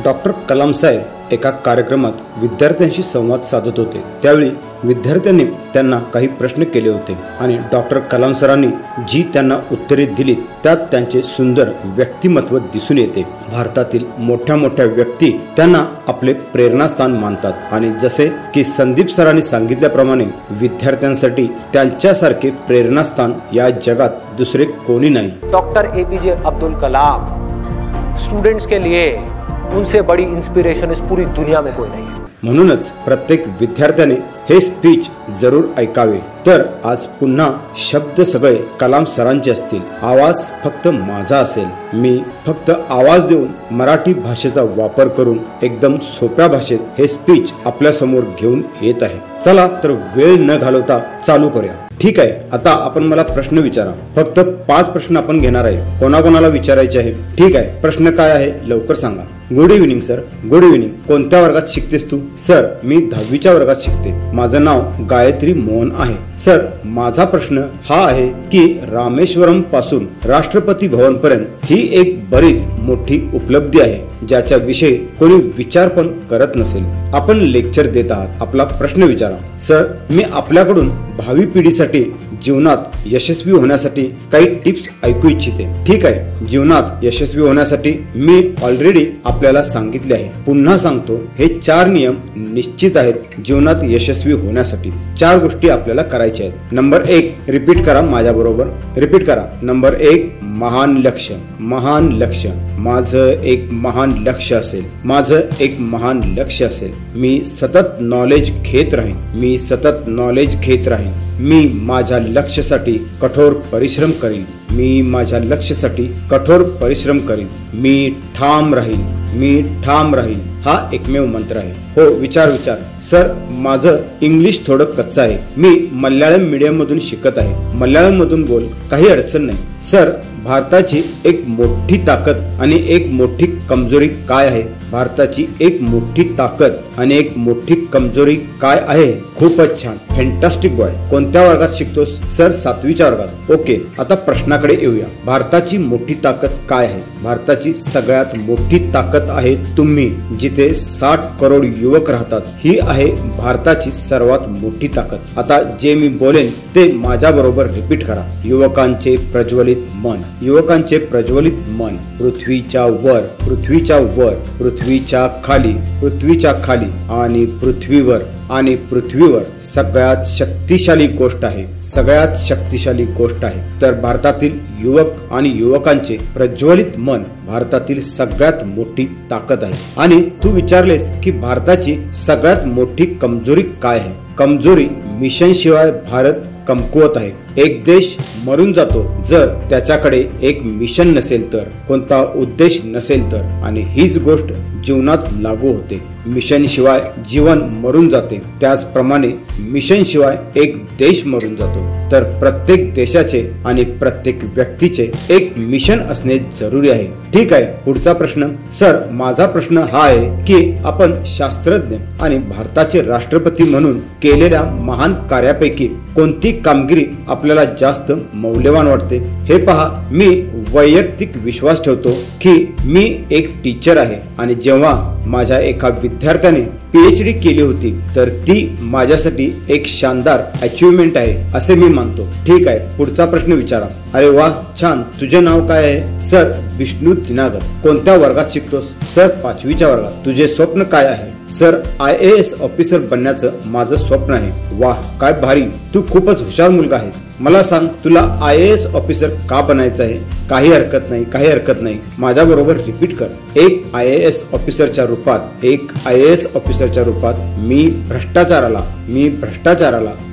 Doctor Kalam साहेब एका कार्यक्रमात विद्यार्थ्यांशी संवाद साधत होते। त्यावेळी विद्यार्थ्यांनी त्यांना काही प्रश्न केले होते आणि डॉक्टर कलाम सरांनी जी त्यांना उत्तरे दिली त्यात त्यांचे सुंदर व्यक्तिमत्व दिसून येते। भारतातील मोठ्या मोठ्या व्यक्ती त्यांना आपले प्रेरणास्थान मानतात आणि जसे की संदीप सरांनी सांगितल्याप्रमाणे विद्यार्थ्यांसाठी त्यांच्यासारखे प्रेरणास्थान या जगात दुसरे कोणी नाही। Doctor APJ Abdul Kalam students के लिए उनसे बड़ी इंस्पिरेशन इस पूरी दुनिया में कोई नहीं है। म्हणूनच प्रत्येक विद्यार्थ्याने हे स्पीच जरूर ऐकावे। तर आज पुन्हा शब्द सगळे कलाम सरांचे असतील, आवाज फक्त माझा असेल। मी फक्त आवाज देऊन मराठी भाषेचा वापर करून एकदम सोप्या भाषेत हे स्पीच आपल्या समोर घेऊन येत आहे। चला तर वेळ न घालवता चालू करूया। ठीक आहे, आता आपण मला प्रश्न विचारा। फक्त 5 प्रश्न आपण घेणार आहे। कोणाकोणाला विचारायचे आहे? ठीक आहे, प्रश्न काय आहे लवकर सांगा। Good evening sir. Good evening. कोणत्या वर्गात शिकतेस तू? सर मी 10वीच्या वर्गात शिकते। माझं नाव गायत्री मोहन आहे। सर माझा प्रश्न हा आहे की रामेश्वरम पासून राष्ट्रपती भवन पर्यंत ही एक बरीच मोठी उपलब्धी आहे ज्याच्या विषयी कोणी विचार पण करत नसेल। आपण लेक्चर देत आहात, आपला प्रश्न विचारा। सर मी आपल्याकडून भावी पिढीसाठी जीवनात यशस्वी होण्यासाठी काही टिप्स ऐकू इच्छिते। ठीक आहे, जीवनात यशस्वी होण्यासाठी मी ऑलरेडी आपल्याला सांगितले आहे, पुन्हा सांगतो। हे 4 नियम निश्चित आहेत जीवनात यशस्वी होण्यासाठी। 4 गोष्टी आपल्याला करायच्या आहेत। नंबर 1 रिपीट करा माझ्या बरोबर, रिपीट करा। नंबर 1 महान लक्ष्य। महान लक्ष्य, माझं एक महान लक्ष्य असेल, माझं एक महान लक्ष्य असेल। मी सतत नॉलेज घेत राहीन, मी सतत नॉलेज घेत राहीन। मी माझ्या लक्ष्यासाठी कठोर परिश्रम करीन, मी माझ्या लक्ष्यासाठी कठोर परिश्रम करीन। मी ठाम राहीन, मी ठाम राहीन। हा एकमेव मंत्र आहे। हो विचार। सर माझं इंग्लिश थोडं कच्चं आहे, मी मल्याळम मीडियम मधून शिकत आहे, मल्याळम मधून बोल, काही अडचण नाही। सर भारताची एक मोठी ताकद आणि एक मोठी कमजोरी काय आहे? भारताची एक मोठी ताकद आणि एक मोठी कमजोरी काय आहे? खूपच छान, फॅन्टास्टिक बॉय। कोणत्या वर्गात शिकतोस? सर 7वीच्या वर्गात। ओके, आता प्रश्नाकडे येऊया। भारताची मोठी ताकद काय आहे? भारताची सगळ्यात मोठी ताकद आहे तुम्ही, जिथे 60 करोड युवक राहतात। ही आहे भारताची सर्वात मोठी ताकद। आता जे मी बोलेन ते माझ्या बरोबर रिपीट करा। युवकांचे प्रज्वलित मन, युवकांचे प्रज्वलित मन। पृथ्वीच्या वर, पृथ्वीच्या वर, पृथ्वीच्या खाली, पृथ्वीच्या खाली आणि पृथ्वीवर, आणि पृथ्वीवर सगळ्यात शक्तिशाली गोष्ट आहे, सगळ्यात शक्तिशाली गोष्ट आहे। तर भारतातील युवक आणि युवकांचे प्रज्वलित मन भारतातील सगळ्यात मोठी ताकद आहे। आणि तू विचारलेस की भारताची सगळ्यात मोठी कमजोरी काय आहे? कमजोरी मिशन शिवाय भारत कमकुवत आहे। एक देश मरून जातो जर त्याच्याकडे एक मिशन नसेल तर, कोणता उद्देश नसेल तर, आणि हीच गोष्ट जीवनात लागू होते। मिशन शिवाय जीवन मरून जाते, त्याचप्रमाणे मिशन शिवाय एक देश मरून जातो। तर प्रत्येक देशाचे आणि प्रत्येक व्यक्तीचे एक मिशन असणे जरुरी आहे। ठीक आहे, पुढचा प्रश्न। सर माझा प्रश्न हा आहे की आपण शास्त्रज्ञ आणि भारताचे राष्ट्रपती म्हणून केलेल्या महान कार्यापैकी कोणती कामगिरी आपल्याला जास्त मौल्यवान वाटते? हे पहा, मी वैयक्तिक विश्वास ठेवतो की मी एक टीचर आहे आणि जेव्हा माझ्या एका विद्यार्थ्याने PhD केली होती तर ती माझ्यासाठी एक शानदार अचीवमेंट आहे असे मी मानतो। ठीक आहे, पुढचा प्रश्न विचारा। अरे वाह, छान। तुझे नाव काय आहे? सर विष्णू दिनागर। कोणत्या वर्गात शिकतोस? सर 5वीच्या वर्गात। तुझे स्वप्न काय आहे? सर IAS ऑफिसर बनण्याचं माझं स्वप्न आहे। वाह, काय भारी, तू खूपच हुशार मुलगा आहेस। मला सांग तुला IAS ऑफिसर का बनायचं आहे? काही हरकत नाही, काही हरकत नाही। माझ्या बरोबर रिपीट कर। एक IAS ऑफिसरच्या रूपात, एक IAS ऑफिसरच्या रूपात मी भ्रष्टाचाराला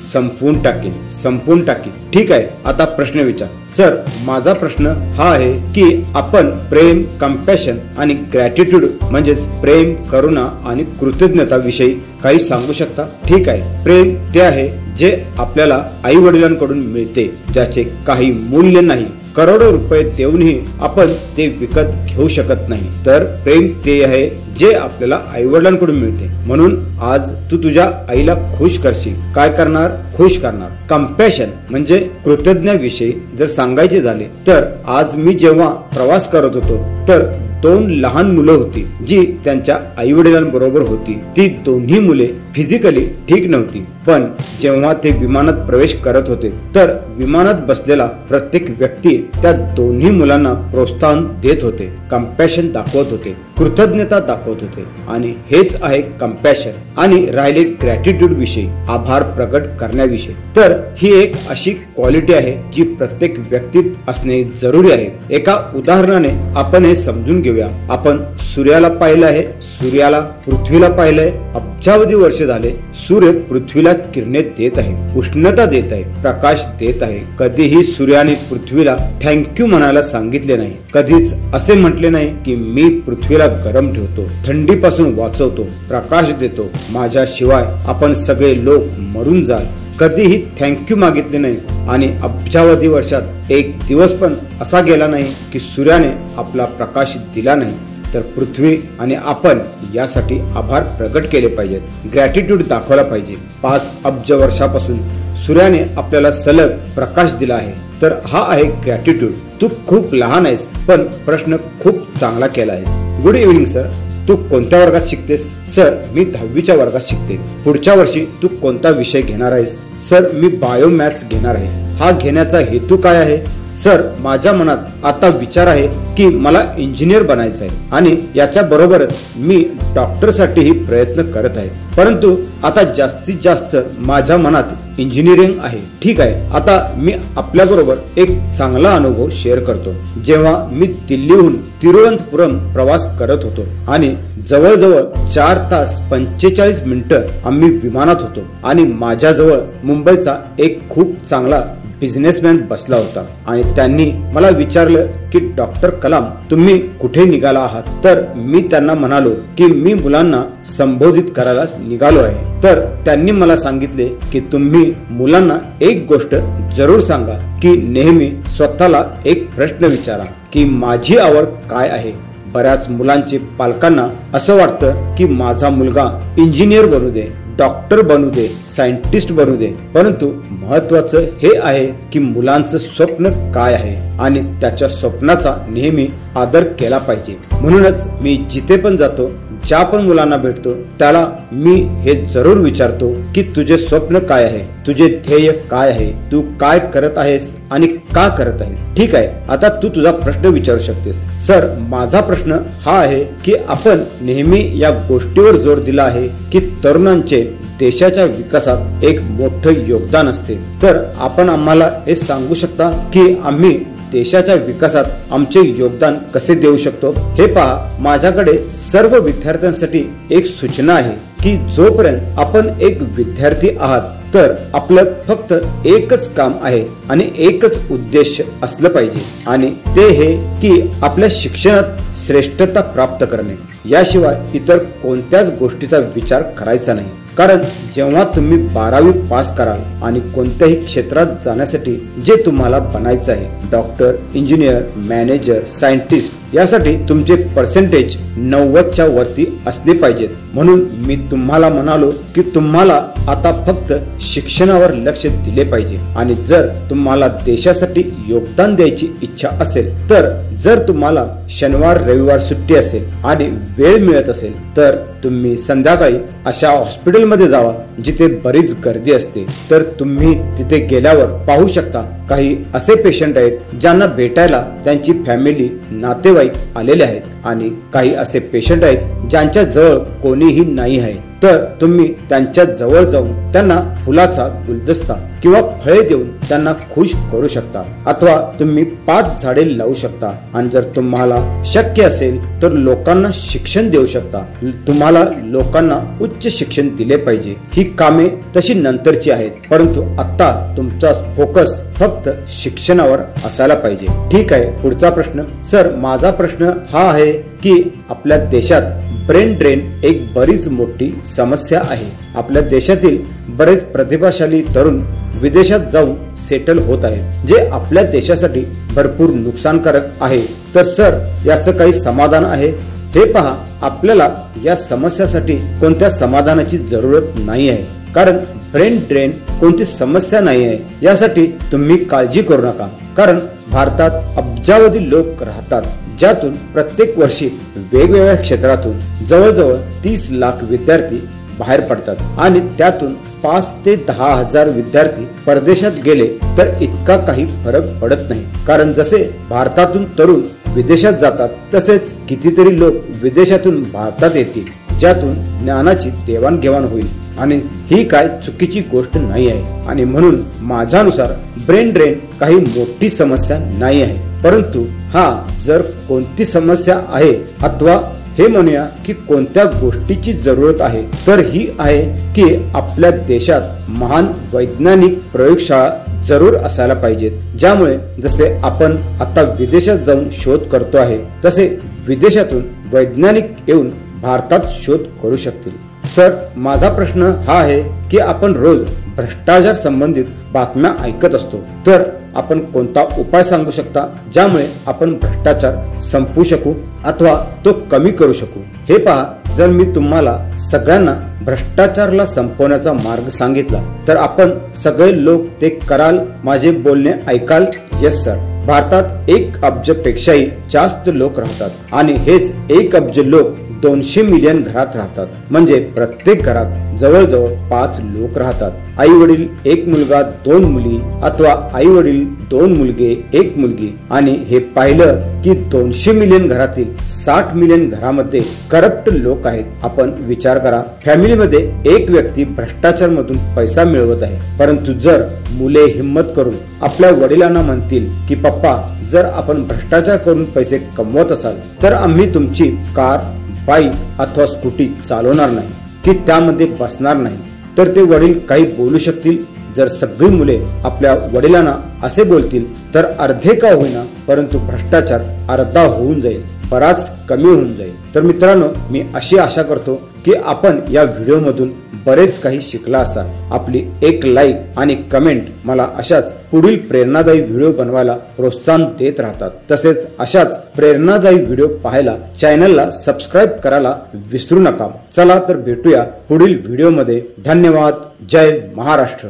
संपवून टाकेन, संपवून टाकेन। ठीक आहे, आता प्रश्न विचार। सर माझा प्रश्न हा आहे की आपण प्रेम, कंपॅशन आणि ग्रॅटिट्यूड म्हणजेच प्रेम, करुणा आणि कृतज्ञता विषयी काही सांगू शकता? ठीक आहे, प्रेम ते आहे जे आपल्याला आई वडिलांकडून मिळते, ज्याचे काही मूल्य नाही। करोडो रुपये देऊनही आपण ते विकत घेऊ शकत नाही। तर प्रेम ते आहे जे आपल्याला आई वडिलांकडून मिळते, म्हणून आज तू तुझ्या आईला खुश करशील। काय करणार? खुश करणार। कंपॅशन म्हणजे कृतज्ञ विषयी जर सांगायचे झाले तर आज मी जेव्हा प्रवास करत होतो तर 2 लहान मुलं होती जी त्यांच्या आई वडिलांबरोबर होती. ती दोन्ही मुले फिजिकली ठीक नव्हती, पण जेव्हा ते विमानात प्रवेश करत होते तर विमानात बसलेला प्रत्येक व्यक्ती त्या दोन्ही मुलांना प्रोत्साहन देत होते, कंपॅशन दाखवत होते, कृतज्ञता दाखवत होते. आणि हेच आहे कंपॅशन. आणि राहिले ग्रॅटिट्यूड विषयी, आभार प्रकट करण्याविषयी, तर ही एक अशी क्वालिटी आहे जी प्रत्येक व्यक्तीत असणे जरुरी आहे. एका उदाहरणाने आपण हे समजून घेऊया. आपण सूर्याला पाहिलं आहे, सूर्याला पृथ्वीला पाहिलंय. अब्जावधी वर्ष झाले सूर्य पृथ्वीला किरणे देत आहे, उष्णता देत आहे, प्रकाश देत आहे. कधीही सूर्याने पृथ्वीला थँक्यू म्हणायला सांगितले नाही. कधीच असे म्हटले नाही की मी पृथ्वीला गरम ठेवतो, थंडीपासून वाचवतो, प्रकाश देतो, माझ्याशिवाय आपण सगळे लोक मरून जाल. कधीही थँक्यू मागितले नाही. आणि अब्जावधी वर्षात एक दिवस पण असा गेला नाही की सूर्याने आपला प्रकाश दिला नाही. तर पृथ्वी आणि आपण यासाठी आभार प्रकट केले पाहिजेत, ग्रॅटिट्यूड दाखवला पाहिजे. 5 अब्ज वर्षापासून सूर्याने आपल्याला सलग प्रकाश दिला आहे, तर हा आहे ग्रॅटिट्यूड. तू खूप लहान आहेस, पण प्रश्न खूप चांगला केला आहेस. Good evening sir. तू कोणत्या वर्गात शिकतेस? सर, मी 10वीच्या वर्गात शिकते. पुढच्या वर्षी तू कोणता विषय घेणार आहेस? सर, मी बायो मॅथ्स घेणार आहे. हा घेण्याचा हेतू काय आहे? सर, माझ्या मनात आता विचार आहे की मला इंजिनियर बनायचं आहे आणि याच्या बरोबरच मी डॉक्टरसाठीही प्रयत्न करत आहे. परंतु आता जास्तीत जास्त माझ्या मनात इंजिनिअरिंग आहे. ठीक आहे, आता मी आपल्या बरोबर एक चांगला अनुभव शेअर करतो. जेव्हा मी दिल्लीहून तिरुवनंतपुरम प्रवास करत होतो आणि जवळजवळ 4 तास 45 मिनिटं आम्ही विमानात होतो आणि माझ्याजवळ मुंबईचा एक खूप चांगला बिझनेसमॅन बसला होता आणि त्यांनी मला विचारलं की डॉक्टर कलाम, तुम्ही कुठे निघाला आहात? तर मी त्यांना म्हणालो की मी मुलांना संबोधित करायला निघालो आहे. तर त्यांनी मला सांगितले की तुम्ही मुलांना एक गोष्ट जरूर सांगा की नेहमी स्वतःला एक प्रश्न विचारा की माझी आवड काय आहे. बऱ्याच मुलांचे पालकांना असं वाटतं की माझा मुलगा इंजिनियर बनू दे, डॉक्टर बनू दे, सायंटिस्ट बनू दे. परंतु महत्वाचं हे आहे की मुलांचं स्वप्न काय आहे आणि त्याच्या स्वप्नाचा नेहमी आदर केला पाहिजे. म्हणूनच मी जिथे पण जातो, ज्या पण मुलांना भेटतो, त्याला मी हे जरूर विचारतो की तुझे स्वप्न काय आहे, तुझे ध्येय काय आहे, तू काय करत आहेस आणि का करत आहेस. ठीक आहे, आता तू तुझा प्रश्न विचारू शकतेस. सर, माझा प्रश्न हा आहे की आपण नेहमी या गोष्टीवर जोर दिला आहे की तरुणांचे देशाच्या विकासात एक मोठं योगदान असते. तर आपण आम्हाला हे सांगू शकता की आम्ही देशाच्या विकासात आमचे योगदान कसे देऊ शकतो? हे पहा, माझ्याकडे सर्व विद्यार्थ्यांसाठी एक सूचना आहे की जोपर्यंत आपण एक विद्यार्थी आहात तर आपलं फक्त एकच काम आहे आणि एकच उद्देश असलं पाहिजे आणि ते हे की आपल्या शिक्षणात श्रेष्ठता प्राप्त करणे. याशिवाय इतर कोणत्याच गोष्टीचा विचार करायचा नाही. कारण जेव्हा तुम्ही 12वी पास कराल आणि कोणत्याही क्षेत्रात जाण्यासाठी जे तुम्हाला बनायचं आहे, डॉक्टर, इंजिनियर, मॅनेजर, सायंटिस्ट, यासाठी तुमचे पर्सेंटेज 90च्या वरती असले पाहिजेत. म्हणून मी तुम्हाला म्हणालो की तुम्हाला आता फक्त शिक्षणावर लक्ष दिले पाहिजे. आणि जर तुम्हाला देशासाठी योगदान द्यायची इच्छा असेल तर जर तुम्हाला शनिवार रविवार सुट्टी असेल आणि वेळ मिळत असेल तर तुम्ही संध्याकाळी अशा हॉस्पिटलमध्ये जावा जिथे बरीच गर्दी असते. तर तुम्ही तिथे गेल्यावर पाहू शकता काही असे पेशंट आहेत ज्यांना भेटायला त्यांची फॅमिली, नातेवाईक आलेले आहेत आणि काही असे पेशंट आहेत ज्यांच्या जवळ कोणीही नाही आहे. तर तुम्ही त्यांच्या जवळ जाऊन त्यांना फुलाचा गुलदस्ता किंवा फळे देऊन त्यांना खुश करू शकता अथवा तुम्ही 5 झाडे लावू शकता. आणि जर तुम्हाला शक्य असेल तर लोकांना शिक्षण देऊ शकता. तुम्हाला लोकांना उच्च शिक्षण दिले पाहिजे. ही कामे तशी नंतरची आहेत, परंतु आता तुमचा फोकस फक्त शिक्षणावर असायला पाहिजे. ठीक आहे, पुढचा प्रश्न. सर, माझा प्रश्न हा आहे की आपल्या देशात ब्रेन ड्रेन एक बरीच मोठी समस्या आहे. आपल्या देशातील बरेच प्रतिभाशाली तरुण विदेशात जाऊन सेटल होत आहेत, जे आपल्या देशासाठी भरपूर नुकसानकारक आहे. तर सर, याचं काही समाधान आहे? हे पहा, आपल्याला या समस्यासाठी कोणत्या समाधानाची जरूरत नाही आहे. कारण ब्रेन ड्रेन कोणती समस्या नाही आहे, यासाठी तुम्ही काळजी करू नका. कारण भारतात अब्जावधी लोक राहतात ज्यातून प्रत्येक वर्षी वेगवेगळ्या क्षेत्रातून जवळजवळ 30 लाख विद्यार्थी बाहेर पडतात आणि त्यातून 5 ते 10 हजार विद्यार्थी परदेशात गेले तर इतका काही फरक पडत नाही. कारण जसे भारतातून तरुण विदेशात जातात तसेच कितीतरी लोक विदेशातून भारतात येतील, ज्यातून ज्ञानाची देवाणघेवाण होईल आणि ही काय चुकीची गोष्ट नाही आहे. आणि म्हणून माझ्यानुसार ब्रेन ड्रेन काही मोठी समस्या नाही आहे, परंतु हा जर कोणती समस्या आहे अथवा हे म्हणूया की कोणत्या गोष्टीची जरूरत आहे तर ही आहे की आपल्या देशात महान वैज्ञानिक प्रयोगशाळा जरूर असायला पाहिजेत, ज्यामुळे जसे आपण आता विदेशात जाऊन शोध करतो आहे तसे विदेशातून वैज्ञानिक येऊन भारतात शोध करू शकतील. सर, माझा प्रश्न हा आहे की आपण रोज भ्रष्टाचार संबंधित बातम्या ऐकत असतो, तर आपण कोणता उपाय सांगू शकता ज्यामुळे आपण भ्रष्टाचार संपवू शकू अथवा तो कमी करू शकू? हे पहा, जर मी तुम्हाला सगळ्यांना भ्रष्टाचाराला संपवण्याचा मार्ग सांगितला तर आपण सगळे लोक ते कराल, माझे बोलणे ऐकाल? Yes sir. भारतात 1 अब्ज पेक्षाही जास्त लोक राहतात आणि हेच 1 अब्ज लोक 200 मिलियन घरात राहतात. म्हणजे प्रत्येक घरात जवळजवळ 5 लोक राहतात. आई वडील 1 मुलगा 2 मुली अथवा आई वडील 2 मुलगे 1 मुलगी. आणि हे पाहिलं की 200 मिलियन घरातील 60 मिलियन घरामध्ये करप्ट लोक आहेत. आपण विचार करा, फॅमिलीमध्ये एक व्यक्ती भ्रष्टाचार मधून पैसा मिळवत आहे, परंतु जर मुले हिम्मत करून आपल्या वडिलांना म्हणतील की पप्पा, जर आपण भ्रष्टाचार करून पैसे कमवत असाल तर आम्ही तुमची कार, बाईक अथवा स्कूटी चालवणार नाही की त्यामध्ये बसणार नाही, तर ते वडील काही बोलू शकतील? जर सगळी मुले आपल्या वडिलांना असे बोलतील तर अर्धे का होईना परंतु भ्रष्टाचार अर्धा होऊन जाईल, बराच कमी होऊन जाईल. तर मित्रांनो, मी अशी आशा करतो की आपण या व्हिडिओ मधून बरेच काही शिकला असाल. आपली एक लाईक आणि कमेंट मला अशाच पुढील प्रेरणादायी व्हिडिओ बनवायला प्रोत्साहन देत राहतात. तसेच अशाच प्रेरणादायी व्हिडिओ पाहायला चॅनलला सबस्क्राईब करायला विसरू नका. चला तर भेटूया पुढील व्हिडिओ मध्ये. धन्यवाद. जय महाराष्ट्र.